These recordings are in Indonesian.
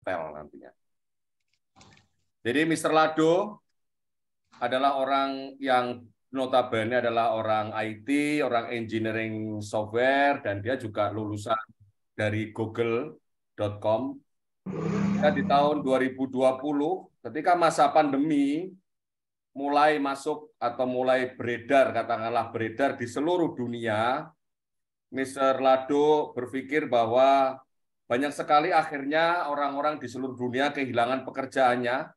tel nantinya. Jadi Mr. Lado adalah orang yang notabene adalah orang IT, orang engineering software, dan dia juga lulusan dari google.com. Ya, di tahun 2020, ketika masa pandemi, mulai masuk atau mulai beredar, katakanlah beredar di seluruh dunia, Mr. Lado berpikir bahwa banyak sekali akhirnya orang-orang di seluruh dunia kehilangan pekerjaannya,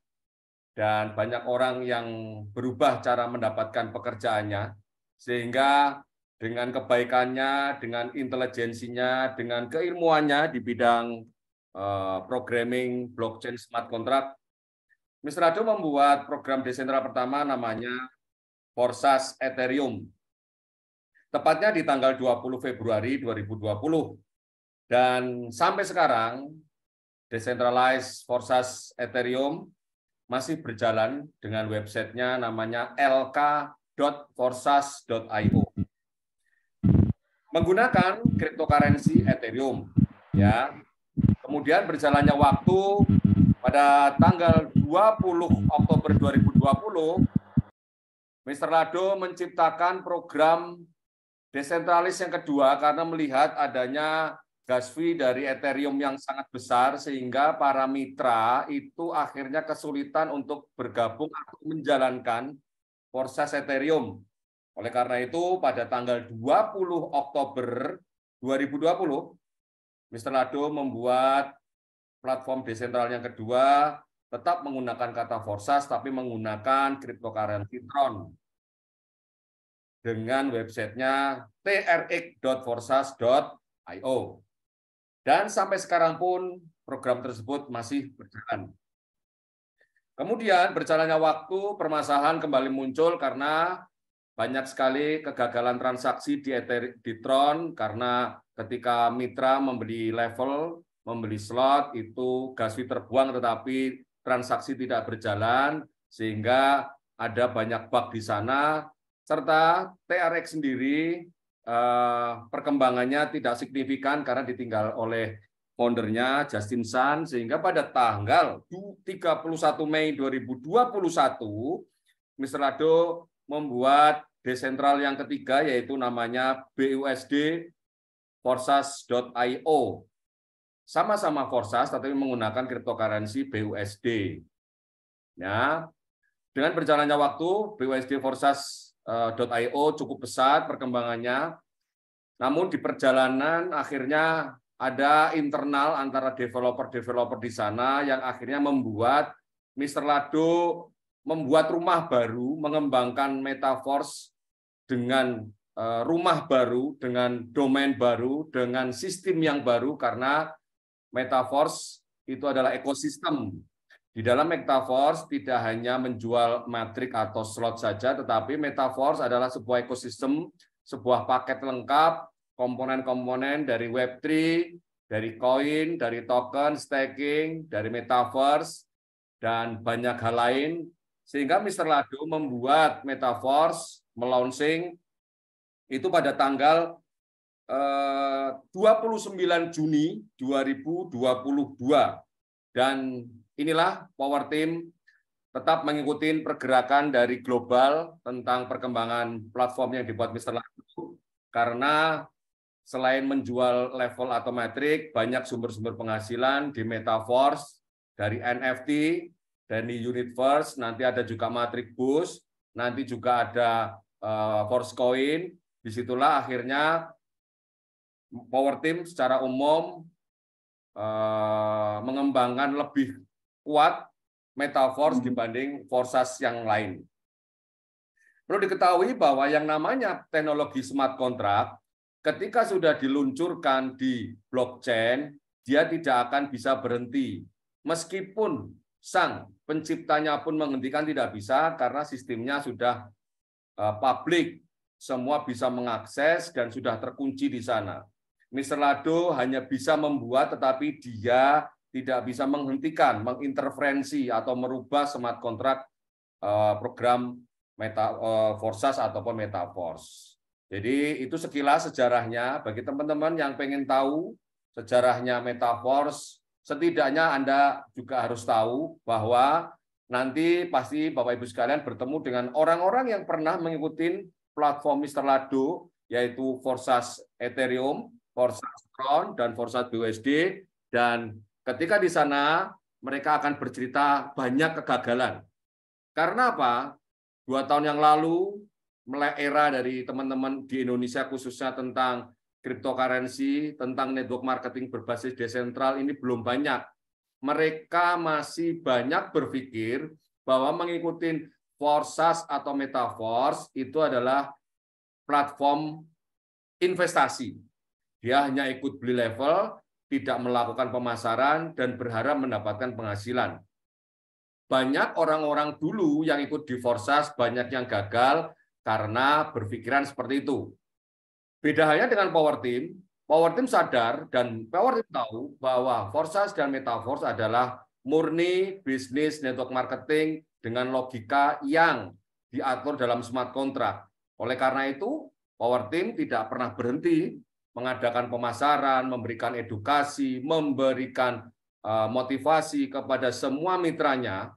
dan banyak orang yang berubah cara mendapatkan pekerjaannya, sehingga dengan kebaikannya, dengan intelijensinya, dengan keilmuannya di bidang programming, blockchain, smart contract, Mr. Lado membuat program desentral pertama namanya Forsas Ethereum. Tepatnya di tanggal 20 Februari 2020. Dan sampai sekarang, Decentralized Forsas Ethereum masih berjalan dengan websitenya namanya lk.forsas.io. Menggunakan cryptocurrency Ethereum. Ya. Kemudian berjalannya waktu pada tanggal 20 Oktober 2020, Mr. Lado menciptakan program desentralis yang kedua karena melihat adanya gas fee dari Ethereum yang sangat besar, sehingga para mitra itu akhirnya kesulitan untuk bergabung atau menjalankan Forsas Ethereum. Oleh karena itu, pada tanggal 20 Oktober 2020, Mr. Lado membuat platform desentral yang kedua, tetap menggunakan kata Forsas, tapi menggunakan cryptocurrency Tron dengan websitenya trx.forsas.io. Dan sampai sekarang pun program tersebut masih berjalan. Kemudian berjalannya waktu, permasalahan kembali muncul karena banyak sekali kegagalan transaksi di Tron, karena ketika mitra membeli level, membeli slot, itu gas fee terbuang tetapi transaksi tidak berjalan, sehingga ada banyak bug di sana, serta TRX sendiri perkembangannya tidak signifikan karena ditinggal oleh foundernya Justin Sun, sehingga pada tanggal 31 Mei 2021, Mr. Lado membuat desentral yang ketiga, yaitu namanya BUSD Forsas.io. Sama-sama Forsas, tapi menggunakan cryptocurrency BUSD. Ya, dengan berjalannya waktu, BUSD Forsas.io cukup pesat perkembangannya. Namun di perjalanan akhirnya ada internal antara developer-developer di sana yang akhirnya membuat Mr. Lado membuat rumah baru, mengembangkan Metaverse dengan rumah baru, dengan domain baru, dengan sistem yang baru, karena Metaverse itu adalah ekosistem. Di dalam Metaverse tidak hanya menjual matrik atau slot saja, tetapi Metaverse adalah sebuah ekosistem, sebuah paket lengkap, komponen-komponen dari Web3, dari koin, dari token, staking, dari Metaverse, dan banyak hal lain, sehingga Mr. Lado membuat Metaverse, melaunching itu pada tanggal 29 Juni 2022. Dan inilah Power Team tetap mengikuti pergerakan dari global tentang perkembangan platform yang dibuat Mr. Lado, karena selain menjual level atau metrik, banyak sumber-sumber penghasilan di Metaverse, dari NFT, dari Universe, nanti ada juga Matrix Boost, nanti juga ada Force Coin. Disitulah akhirnya Power Team secara umum mengembangkan lebih kuat Metaverse dibanding Forsas yang lain. Perlu diketahui bahwa yang namanya teknologi smart contract, ketika sudah diluncurkan di blockchain, dia tidak akan bisa berhenti. Meskipun sang penciptanya pun menghentikan, tidak bisa, karena sistemnya sudah publik, semua bisa mengakses dan sudah terkunci di sana. Mr. Lado hanya bisa membuat, tetapi dia tidak bisa menghentikan, menginterferensi atau merubah smart contract program Forsas ataupun Metaverse. Jadi itu sekilas sejarahnya bagi teman-teman yang pengen tahu sejarahnya Metaverse, setidaknya Anda juga harus tahu bahwa nanti pasti Bapak Ibu sekalian bertemu dengan orang-orang yang pernah mengikuti platform Mr. Lado, yaitu Forsas Ethereum, Forsas Tron, dan Forsas BUSD. Dan ketika di sana mereka akan bercerita banyak kegagalan. Karena apa? 2 tahun yang lalu, mulai era dari teman-teman di Indonesia khususnya tentang cryptocurrency, tentang network marketing berbasis desentral ini belum banyak. Mereka masih banyak berpikir bahwa mengikuti Forsas atau Metaverse itu adalah platform investasi. Dia hanya ikut beli level, tidak melakukan pemasaran, dan berharap mendapatkan penghasilan. Banyak orang-orang dulu yang ikut di Forsas, banyak yang gagal karena berpikiran seperti itu. Beda halnya dengan Power Team sadar dan Power Team tahu bahwa Forsas dan Metaverse adalah murni bisnis network marketing dengan logika yang diatur dalam smart contract. Oleh karena itu, Power Team tidak pernah berhenti mengadakan pemasaran, memberikan edukasi, memberikan motivasi kepada semua mitranya.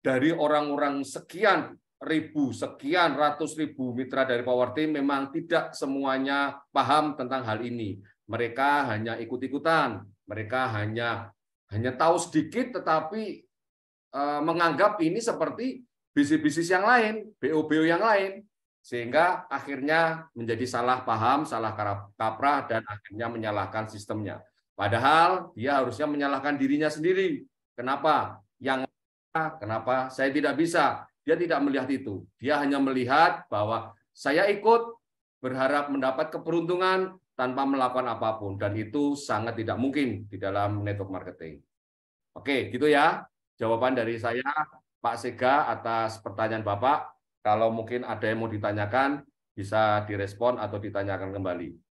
Dari orang-orang sekian ribu, sekian ratus ribu mitra dari Power Team memang tidak semuanya paham tentang hal ini. Mereka hanya ikut-ikutan, mereka hanya tahu sedikit tetapi menganggap ini seperti bisnis-bisnis yang lain, BO-BO yang lain, sehingga akhirnya menjadi salah paham, salah kaprah, dan akhirnya menyalahkan sistemnya. Padahal dia harusnya menyalahkan dirinya sendiri. Kenapa? Kenapa saya tidak bisa? Dia tidak melihat itu. Dia hanya melihat bahwa saya ikut berharap mendapat keberuntungan tanpa melakukan apapun. Dan itu sangat tidak mungkin di dalam network marketing. Oke, gitu ya. Jawaban dari saya, Pak Sega, atas pertanyaan Bapak. Kalau mungkin ada yang mau ditanyakan, bisa direspon atau ditanyakan kembali.